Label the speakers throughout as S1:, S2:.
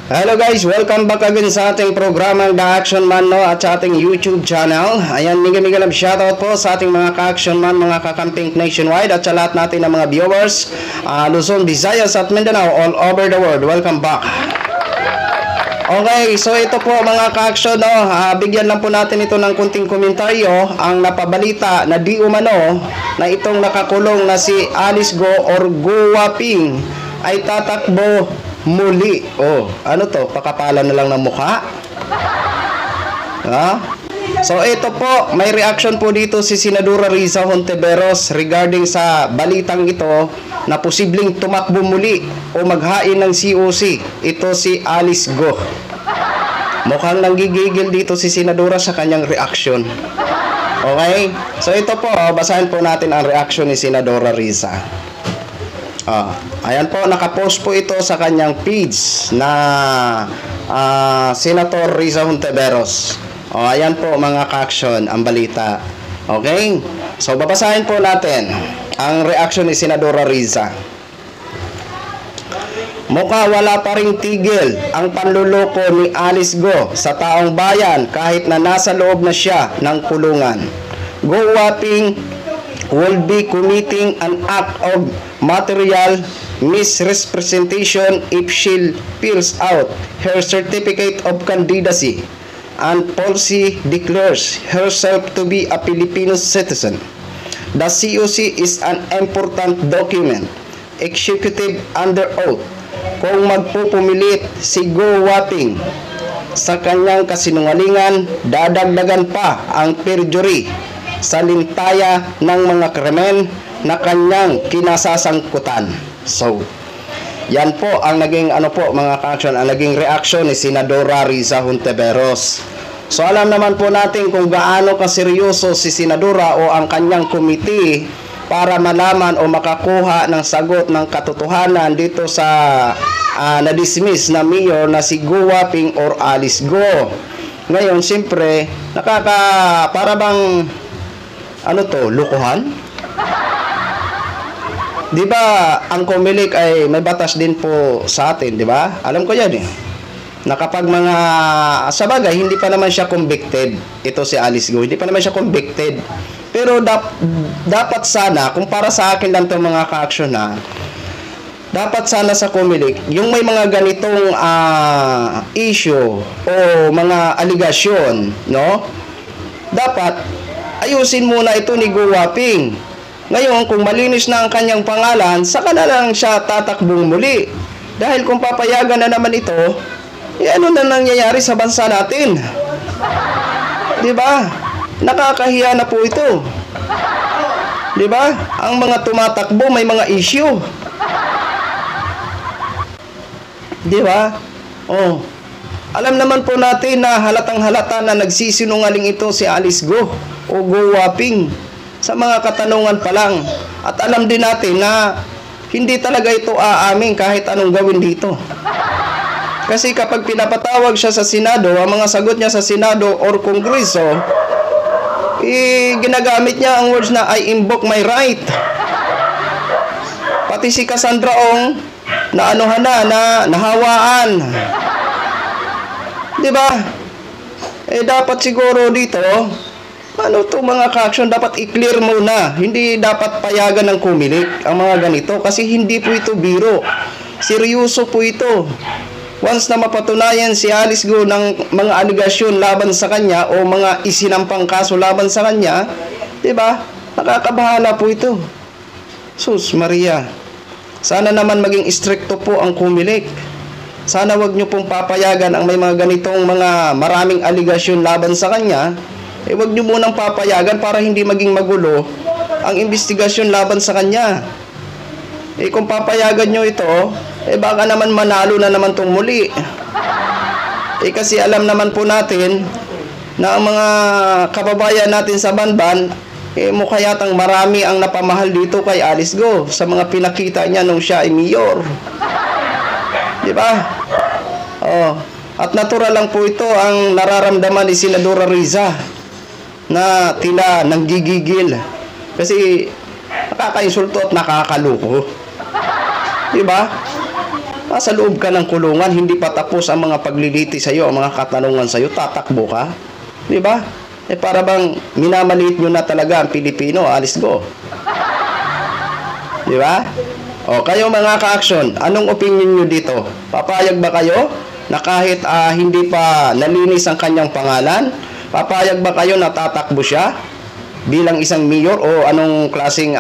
S1: Hello guys, welcome back again sa ating programang The Action Man, no, at sa ating YouTube channel. Ayan, mega love shoutout po sa ating mga ka-action man, mga kakamping nationwide at sa lahat natin ng mga viewers, Luzon, Visayas at Mindanao, all over the world. Welcome back. Okay, so ito po mga ka-action, no, bigyan lang po natin ito ng kunting komentaryo. Ang napabalita na di umano na itong nakakulong na si Alice Go or Go Waping ay tatakbo muli. Oh, ano to? Pakapalan na lang ng mukha? Ha? So, ito po, may reaction po dito si Senadora Riza Hontiveros regarding sa balitang ito na posibleng tumakbo muli o maghain ng COC. Ito si Alice Go. Mukhang nanggigigil dito si Senadora sa kanyang reaction. Okay? So, ito po, basahin po natin ang reaction ni Senadora Riza. Ayan po, nakapost po ito sa kanyang page na Senator Riza Hontiveros. Ayan po mga ka-action, ang balita. Okay? So, babasahin po natin ang reaction ni Senadora Riza. Mukha wala pa ring tigil ang panluloko ni Alice Go sa taong bayan kahit na nasa loob na siya ng kulungan. Go Waping will be committing an act of material misrepresentation if she fills out her certificate of candidacy and falsely declares herself to be a Filipino citizen. The COC is an important document, executive under oath. Kung magpupumilit si Go Waping sa kanyang kasinungalingan, dadagdagan pa ang perjury sa lintaya ng mga krimen na kanyang kinasasangkutan. So, yan po ang naging mga ka-action, ang naging reaction ni Senadora Riza Hontiveros. So, alam naman po natin kung gaano kaseryoso si Senadora o ang kanyang committee para malaman o makakuha ng sagot ng katotohanan dito sa na-dismiss na mayor na si Go Waping or Alice Go. Ngayon, siyempre, para bang lukuhan? Di ba, ang Comelec ay may batas din po sa atin, di ba? Alam ko yan eh. Na kapag sa bagay, hindi pa naman siya convicted. Ito si Alice Go, hindi pa naman siya convicted. Pero dapat sana, kung para sa akin lang itong mga ka-action na, dapat sana sa Comelec, yung may mga ganitong issue o mga aligasyon, no? Dapat ayusin muna ito ni Go Waping. Ngayon, kung malinis na ang kanyang pangalan, saka na lang siya tatakbong muli. Dahil kung papayagan na naman ito, ano na nangyayari sa bansa natin? Diba? Nakakahiya na po ito. Diba? Ang mga tumatakbo may mga issue. Diba? Alam naman po natin na halatang halata na nagsisinungaling ito si Alice Go o Go Waping sa mga katanungan pa lang. At alam din natin na hindi talaga ito aamin kahit anong gawin dito. Kasi kapag pinapatawag siya sa Senado, ang mga sagot niya sa Senado or Kongreso, ginagamit niya ang words na I invoke my right. Pati si Cassandra Ong na nahawaan. Diba? Dapat siguro dito, mga ka-action, dapat i-clear muna. Hindi dapat payagan ng Comelec ang mga ganito kasi hindi po ito biro. Seryoso po ito. Once na mapatunayan si Alice Go ng mga aligasyon laban sa kanya o mga isinampang kaso laban sa kanya, diba? Nakakabahala po ito. Sus Maria. Sana naman maging stricto po ang Comelec. Sana wag nyo pong papayagan ang may mga ganitong mga maraming aligasyon laban sa kanya. Wag nyo munang papayagan para hindi maging magulo ang investigasyon laban sa kanya. Kung papayagan nyo ito, baka naman manalo na naman tong muli. Kasi alam naman po natin na ang mga kababayan natin sa Banban, mukha yatang marami ang napamahal dito kay Alice Go sa mga pinakita niya nung siya ay mayor. Diba? At natural lang po ito ang nararamdaman ni Senadora Riza na tila nanggigigil kasi nakakainsulto at nakakaloko. Diba? Nasa loob ka ng kulungan, hindi pa tapos ang mga pagliliti sa iyo, ang mga katanungan sa iyo, tatakbo ka. Di ba? Para bang minamaliit nyo na talaga ang Pilipino, alis go. Di ba? O, kayo mga ka-action, anong opinion nyo dito? Papayag ba kayo na kahit hindi pa nalinis ang kanyang pangalan, papayag ba kayo na tatakbo siya bilang isang mayor o anong klaseng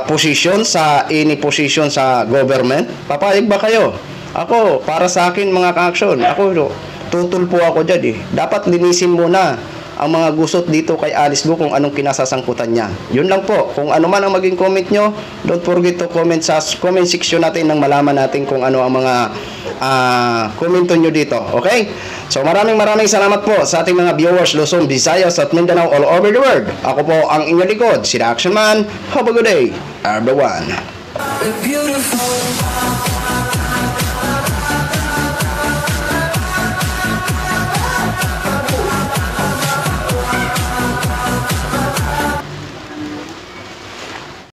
S1: position sa any position sa government? Papayag ba kayo? Ako, para sa akin mga ka-action, ako tutulpo ako dyan eh. Dapat linisin muna ang mga gusot dito kay Alice Go kung anong kinasasangkutan niya. Yun lang po. Kung ano man ang maging comment nyo, don't forget to comment sa comment section natin nang malaman natin kung ano ang mga komento nyo dito. Okay? So maraming salamat po sa ating mga viewers Luzon, Visayas at Mindanao all over the world. Ako po ang inyong likod, si The Action Man. Have a good day, everyone.
S2: Beautiful.